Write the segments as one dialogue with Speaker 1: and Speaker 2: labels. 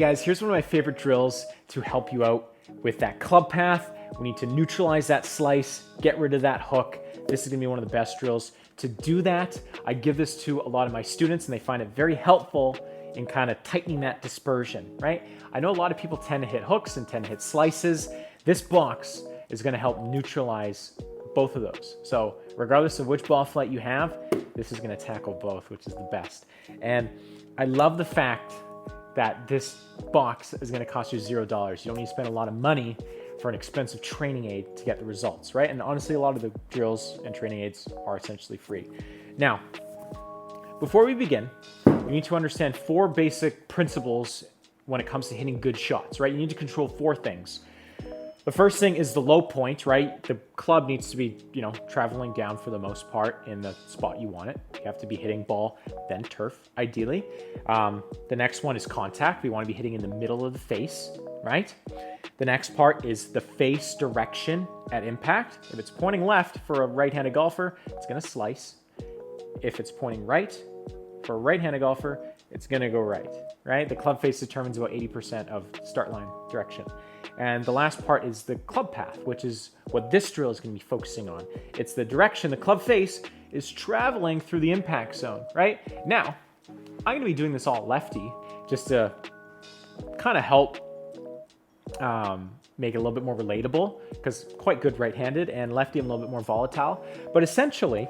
Speaker 1: Guys, here's one of my favorite drills to help you out with that club path. We need to neutralize that slice, get rid of that hook. This is gonna be one of the best drills. To do that, I give this to a lot of my students and they find it very helpful in kind of tightening that dispersion, right? I know a lot of people tend to hit hooks and tend to hit slices. This box is gonna help neutralize both of those. So regardless of which ball flight you have, this is gonna tackle both, which is the best. And I love the fact that this box is going to cost you $0. You don't need to spend a lot of money for an expensive training aid to get the results, right? And honestly, a lot of the drills and training aids are essentially free. Now, before we begin, you need to understand 4 basic principles when it comes to hitting good shots, right? You need to control 4 things. The first thing is the low point, right? The club needs to be, traveling down for the most part in the spot you want it. You have to be hitting ball, then turf, ideally. The next one is contact. We want to be hitting in the middle of the face, right? The next part is the face direction at impact. If it's pointing left for a right-handed golfer, it's going to slice. If it's pointing right for a right-handed golfer, it's going to go right? The club face determines about 80% of start line direction. And the last part is the club path, which is what this drill is going to be focusing on. It's the direction the club face is traveling through the impact zone, right? Now, I'm going to be doing this all lefty just to kind of help make it a little bit more relatable, because quite good right-handed, and lefty I'm a little bit more volatile. But essentially,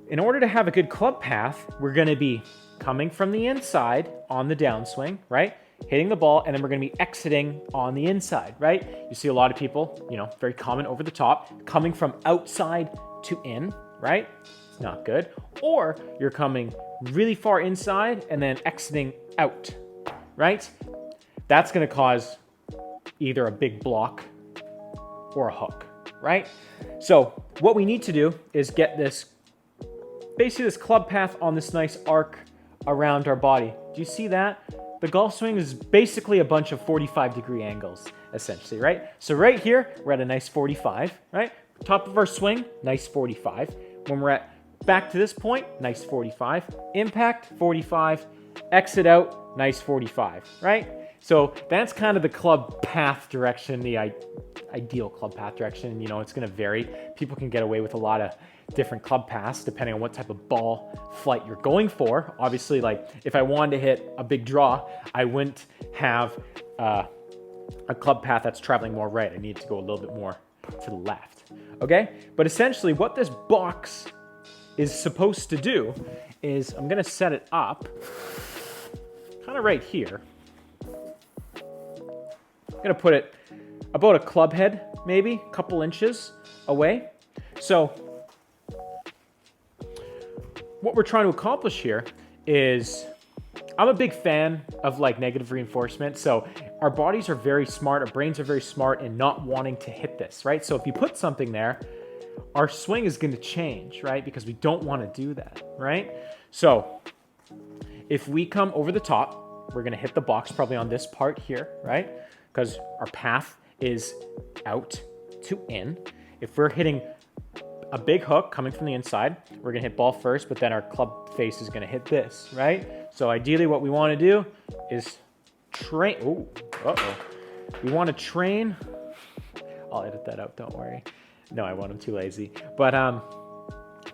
Speaker 1: in order to have a good club path, we're going to be coming from the inside on the downswing, right? Hitting the ball, and then we're going to be exiting on the inside, right? You see a lot of people, very common over the top, coming from outside to in, right? It's not good. Or you're coming really far inside and then exiting out, right? That's going to cause either a big block or a hook, right? So what we need to do is get this, basically this club path on this nice arc around our body. Do you see that? The golf swing is basically a bunch of 45-degree angles, essentially, right? So right here, we're at a nice 45, right? Top of our swing, nice 45. When we're at back to this point, nice 45. Impact, 45. Exit out, nice 45, right? So that's kind of the club path direction, the ideal club path direction. It's going to vary. People can get away with a lot of different club paths depending on what type of ball flight you're going for. Obviously, like if I wanted to hit a big draw, I wouldn't have a club path that's traveling more right. I need to go a little bit more to the left. Okay? But essentially what this box is supposed to do is I'm going to set it up kind of right here. I'm going to put it about a club head, maybe a couple inches away. So what we're trying to accomplish here is, I'm a big fan of negative reinforcement. So our bodies are very smart, our brains are very smart in not wanting to hit this, right? So if you put something there, our swing is going to change, right? Because we don't want to do that, right? So if we come over the top, we're going to hit the box probably on this part here, right? Because our path is out to in. If we're hitting a big hook coming from the inside, we're going to hit ball first, but then our club face is going to hit this, right? So ideally what we want to do is train. Oh, uh-oh. We want to train. I'll edit that out, don't worry. No, I won't. I'm too lazy. But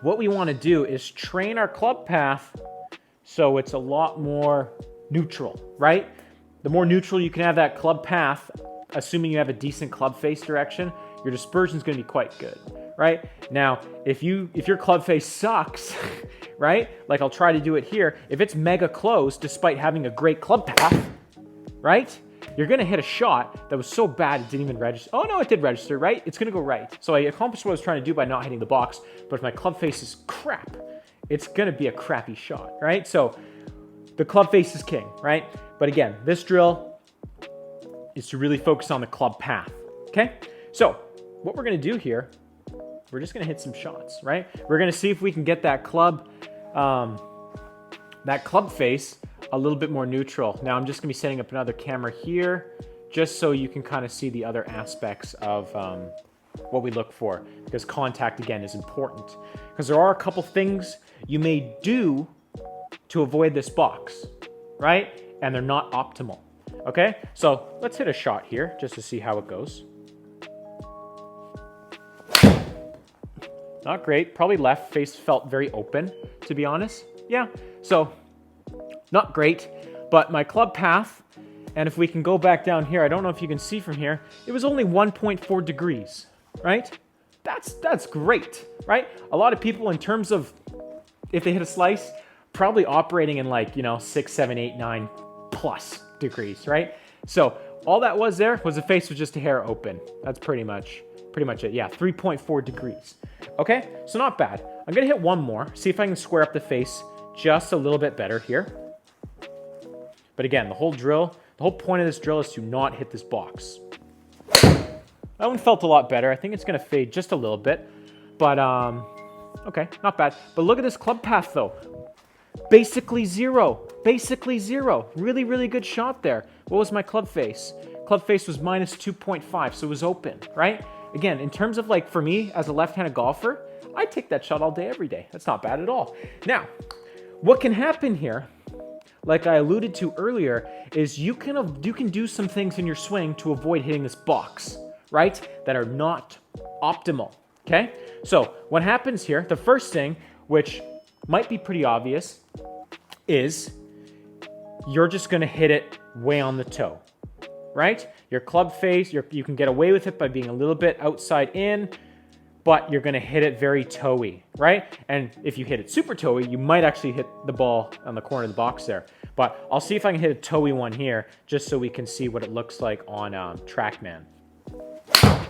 Speaker 1: what we want to do is train our club path so it's a lot more neutral, right? The more neutral you can have that club path, assuming you have a decent club face direction, your dispersion is going to be quite good, right? Now, if your club face sucks, right? Like I'll try to do it here. If it's mega close, despite having a great club path, right? You're going to hit a shot that was so bad it didn't even register. Oh no, it did register, right? It's going to go right. So I accomplished what I was trying to do by not hitting the box, but if my club face is crap, it's going to be a crappy shot, right? So the club face is king, right? But again, this drill is to really focus on the club path, okay? So what we're going to do here, we're just going to hit some shots, right? We're going to see if we can get that club face a little bit more neutral. Now I'm just going to be setting up another camera here just so you can kind of see the other aspects of what we look for, because contact, again, is important. Because there are a couple things you may do to avoid this box, right? And they're not optimal. Okay, so let's hit a shot here just to see how it goes. Not great. Probably left face felt very open, to be honest. Yeah, so not great, but my club path, and if we can go back down here, I don't know if you can see from here, it was only 1.4 degrees, right? That's great, right? A lot of people, in terms of if they hit a slice, probably operating in like, 6, 7, 8, 9 plus degrees, right? So all that was there was the face was just a hair open. That's pretty much it. Yeah, 3.4 degrees. Okay, so not bad. I'm gonna hit one more, see if I can square up the face just a little bit better here. But again, the whole point of this drill is to not hit this box. That one felt a lot better. I think it's gonna fade just a little bit, but okay, not bad. But look at this club path though. Basically zero. Really, really good shot there. What was my club face? Club face was minus 2.5, so it was open, right? Again, in terms of like, for me as a left-handed golfer, I take that shot all day, every day. That's not bad at all. Now, what can happen here, like I alluded to earlier, is you can do some things in your swing to avoid hitting this box, right? That are not optimal, okay? So what happens here, the first thing, which might be pretty obvious, is you're just gonna hit it way on the toe, right? Your club face, you can get away with it by being a little bit outside in, but you're gonna hit it very toe-y, right? And if you hit it super toe-y, you might actually hit the ball on the corner of the box there. But I'll see if I can hit a toe-y one here, just so we can see what it looks like on TrackMan. I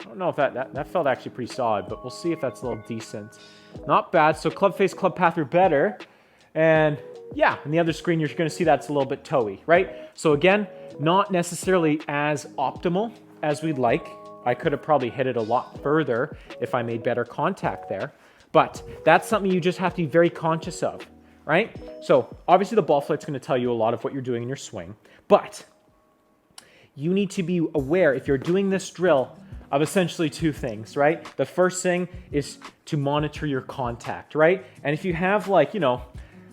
Speaker 1: don't know if that felt actually pretty solid, but we'll see if that's a little decent. Not bad, so club face, club path are better. And yeah, on the other screen, you're gonna see that's a little bit toe-y, right? So again, not necessarily as optimal as we'd like. I could have probably hit it a lot further if I made better contact there, but that's something you just have to be very conscious of, right? So obviously the ball flight's gonna tell you a lot of what you're doing in your swing, but you need to be aware if you're doing this drill of essentially two things, right? The first thing is to monitor your contact, right? And if you have like,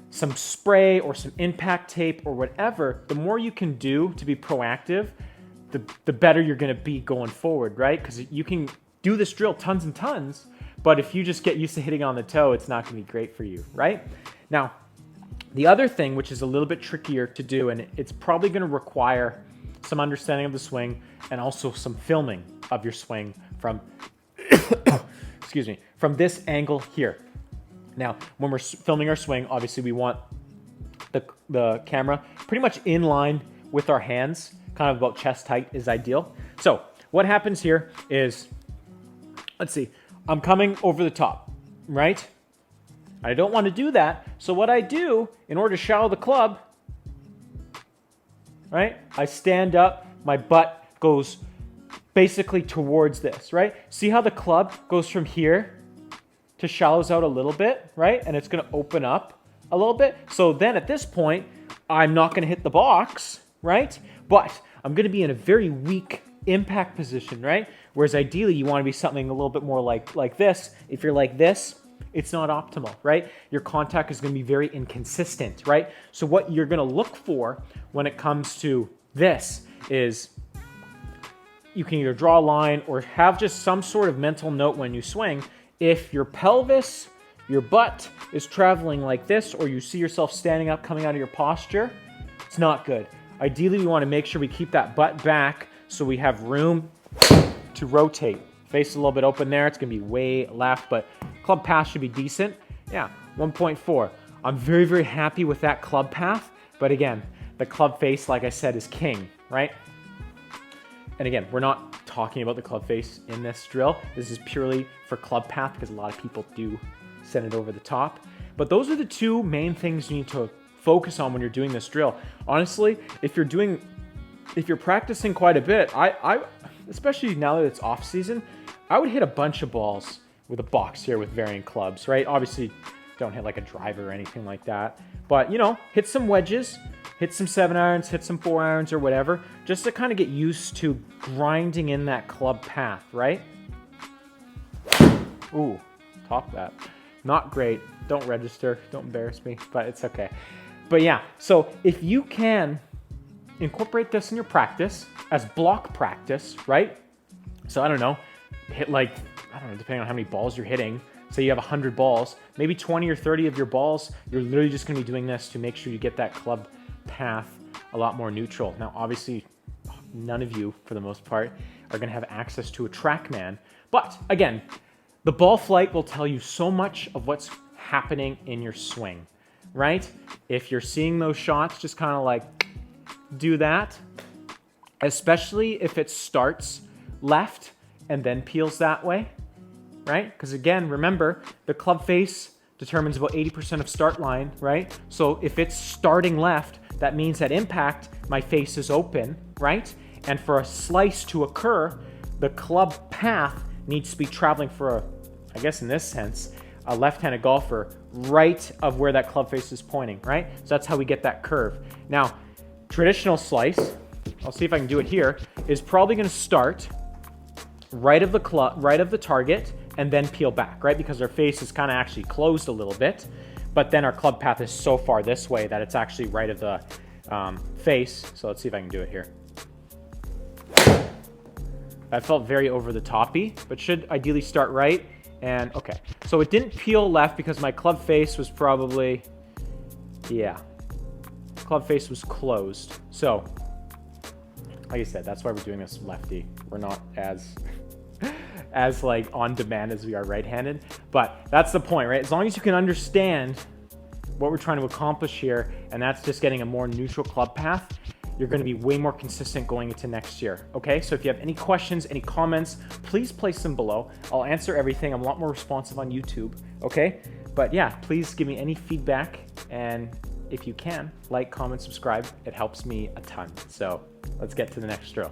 Speaker 1: some spray or some impact tape or whatever, the more you can do to be proactive, the better you're gonna be going forward, right? Because you can do this drill tons and tons, but if you just get used to hitting on the toe, it's not gonna be great for you, right? Now, the other thing, which is a little bit trickier to do, and it's probably gonna require some understanding of the swing and also some filming of your swing from, excuse me, from this angle here. Now, when we're filming our swing, obviously we want the camera pretty much in line with our hands, kind of about chest height is ideal. So what happens here is, let's see, I'm coming over the top, right? I don't want to do that. So what I do in order to shallow the club, right? I stand up, my butt goes basically towards this, right? See how the club goes from here to shallows out a little bit, right? And it's gonna open up a little bit. So then at this point, I'm not gonna hit the box, right? But I'm gonna be in a very weak impact position, right? Whereas ideally you wanna be something a little bit more like this. If you're like this, it's not optimal, right? Your contact is gonna be very inconsistent, right? So what you're gonna look for when it comes to this is you can either draw a line or have just some sort of mental note when you swing. If your pelvis, your butt is traveling like this, or you see yourself standing up, coming out of your posture, it's not good. Ideally, we wanna make sure we keep that butt back so we have room to rotate. Face is a little bit open there, it's gonna be way left, but club path should be decent. Yeah, 1.4. I'm very, very happy with that club path, but again, the club face, like I said, is king, right? And again, we're not talking about the club face in this drill. This is purely for club path because a lot of people do send it over the top. But those are the two main things you need to focus on when you're doing this drill. Honestly, if you're practicing quite a bit, I especially now that it's off season, I would hit a bunch of balls with a box here with varying clubs, right? Obviously, don't hit like a driver or anything like that. But, hit some wedges, hit some 7-irons, hit some 4-irons or whatever, just to kind of get used to grinding in that club path, right? Ooh, top that. Not great. Don't register. Don't embarrass me, but it's okay. But yeah, so if you can incorporate this in your practice as block practice, right? So I don't know, hit like, I don't know, depending on how many balls you're hitting. Say you have 100 balls, maybe 20 or 30 of your balls, you're literally just gonna be doing this to make sure you get that club path a lot more neutral. Now, obviously, none of you, for the most part, are gonna have access to a TrackMan. But again, the ball flight will tell you so much of what's happening in your swing, right? If you're seeing those shots, just kind of like do that, especially if it starts left and then peels that way, right? Because again, remember, the club face determines about 80% of start line, right? So if it's starting left, that means at impact, my face is open, right? And for a slice to occur, the club path needs to be traveling for a, I guess in this sense, a left-handed golfer right of where that club face is pointing, right? So that's how we get that curve. Now, traditional slice, I'll see if I can do it here, is probably gonna start right of the club, right of the target, and then peel back, right? Because our face is kind of actually closed a little bit, but then our club path is so far this way that it's actually right of the face. So let's see if I can do it here. That felt very over the toppy, but should ideally start right. And okay, so it didn't peel left because my club face was probably, yeah, club face was closed. So, like I said, that's why we're doing this lefty. We're not as like on demand as we are right-handed, but that's the point, right? As long as you can understand what we're trying to accomplish here, and that's just getting a more neutral club path, you're going to be way more consistent going into next year. Okay, so if you have any questions, any comments, please place them below. I'll answer everything. I'm a lot more responsive on YouTube. Okay, but yeah, please give me any feedback, and if you can, like, comment, subscribe. It helps me a ton. So let's get to the next drill.